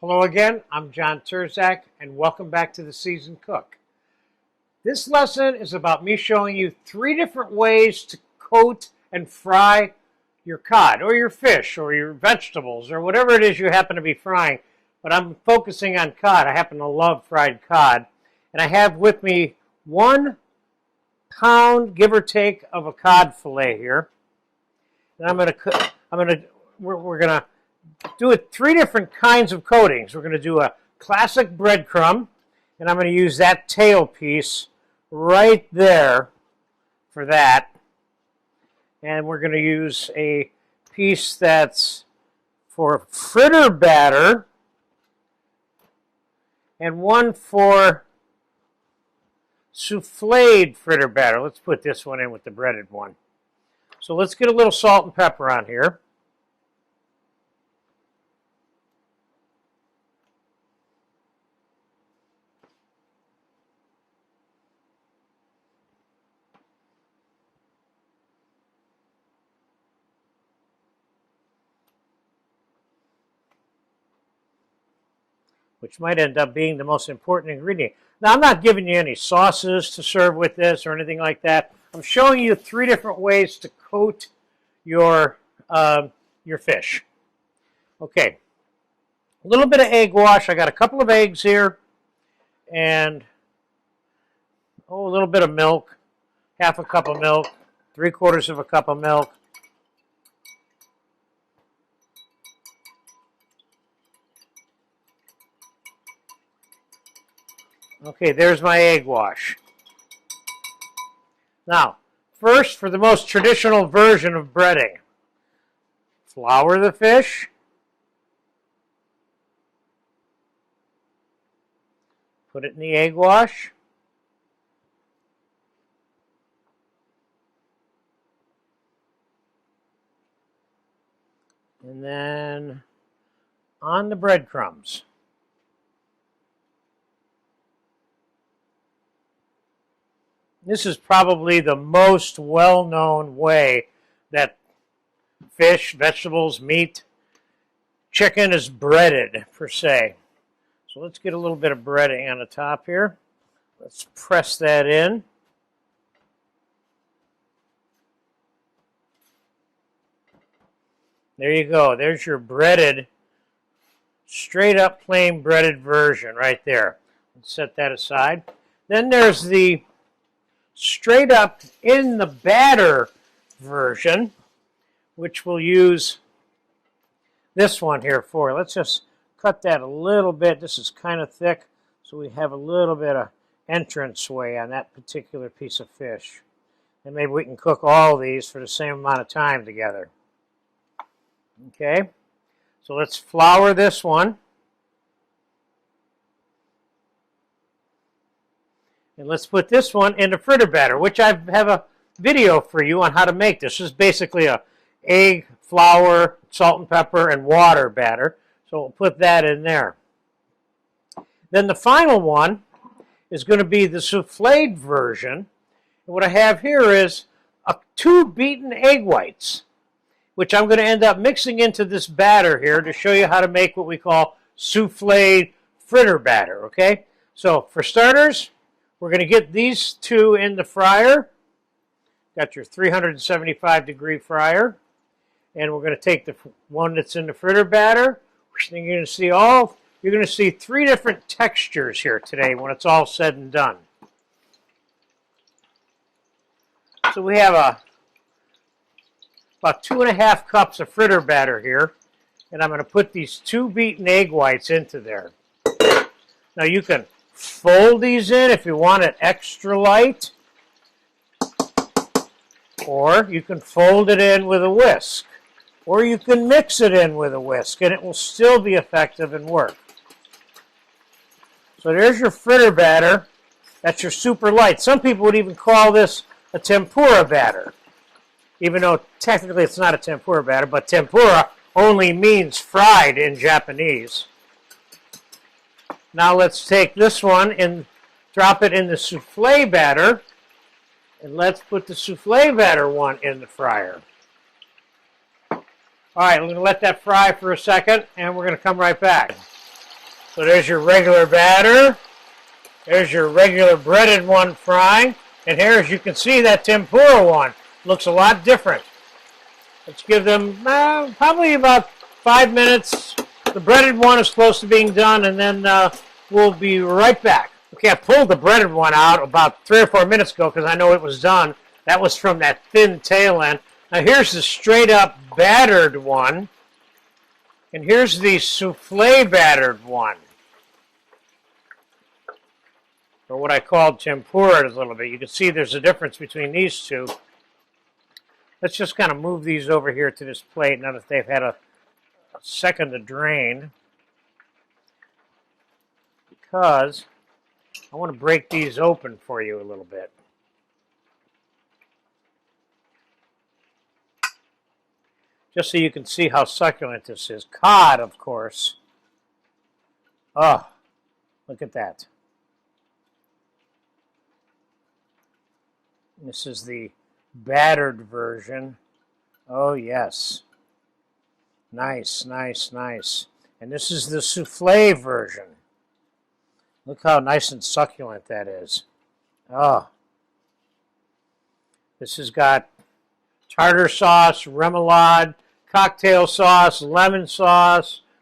Hello again, I'm John Terzak, and welcome back to The Seasoned Cook. This lesson is about me showing you 3 different ways to coat and fry your cod, or your fish, or your vegetables, or whatever it is you happen to be frying. But I'm focusing on cod. I happen to love fried cod. And I have with me 1 pound, give or take, of a cod fillet here. And we're gonna do it 3 different kinds of coatings. We're going to do a classic breadcrumb, and I'm going to use that tail piece right there for that. And we're going to use a piece that's for fritter batter and one for souffled fritter batter. Let's put this one in with the breaded one. So let's get a little salt and pepper on here. Which might end up being the most important ingredient. Now, I'm not giving you any sauces to serve with this or anything like that. I'm showing you 3 different ways to coat your fish. Okay, a little bit of egg wash. I got a couple of eggs here, and a little bit of milk, half a cup of milk, 3/4 of a cup of milk. Okay, there's my egg wash. Now, first, for the most traditional version of breading, flour the fish, put it in the egg wash, and then on the breadcrumbs. This is probably the most well-known way that fish, vegetables, meat, chicken is breaded, per se. So let's get a little bit of breading on the top here. Let's press that in. There you go. There's your breaded, straight up plain breaded version right there. Let's set that aside. Then there's the straight up in the batter version, which we'll use this one here for. Let's just cut that a little bit. This is kind of thick, so we have a little bit of entranceway on that particular piece of fish. And maybe we can cook all these for the same amount of time together. Okay, so let's flour this one. And let's put this one in the fritter batter, which I have a video for you on how to make this. This is basically a egg, flour, salt and pepper, and water batter. So we'll put that in there. Then the final one is going to be the souffled version. And what I have here is 2 beaten egg whites, which I'm going to end up mixing into this batter here to show you how to make what we call souffled fritter batter, okay? So for starters, we're going to get these 2 in the fryer. Got your 375-degree fryer. And we're going to take the one that's in the fritter batter. Then you're going to see 3 different textures here today when it's all said and done. So we have about 2½ cups of fritter batter here. And I'm going to put these 2 beaten egg whites into there. Now you can fold these in if you want it extra light, or you can fold it in with a whisk, or you can mix it in with a whisk, and it will still be effective and work. So there's your fritter batter. That's your super light. Some people would even call this a tempura batter, even though technically it's not a tempura batter, but tempura only means fried in Japanese. Now let's take this one and drop it in the souffle batter, and let's put the souffle batter one in the fryer. All right, we're going to let that fry for a second, and we're going to come right back. So there's your regular batter. There's your regular breaded one frying. And here, as you can see, that tempura one looks a lot different. Let's give them probably about 5 minutes. The breaded one is close to being done, and then we'll be right back. Okay, I pulled the breaded one out about 3 or 4 minutes ago because I know it was done. That was from that thin tail end. Now here's the straight up battered one. And here's the souffle battered one. Or what I called tempura a little bit. You can see there's a difference between these two. Let's just kind of move these over here to this plate now that they've had a second to drain. Because I want to break these open for you a little bit. Just so you can see how succulent this is. Cod, of course. Oh, look at that. This is the battered version. Oh, yes. Nice, nice, nice. And this is the souffle version. Look how nice and succulent that is. Oh. This has got tartar sauce, remoulade, cocktail sauce, lemon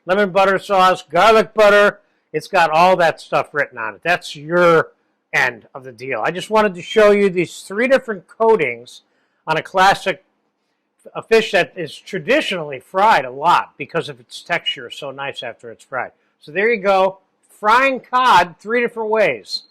butter sauce, garlic butter. It's got all that stuff written on it. That's your end of the deal. I just wanted to show you these 3 different coatings on a fish that is traditionally fried a lot because of its texture is so nice after it's fried. So there you go. Frying cod 3 different ways.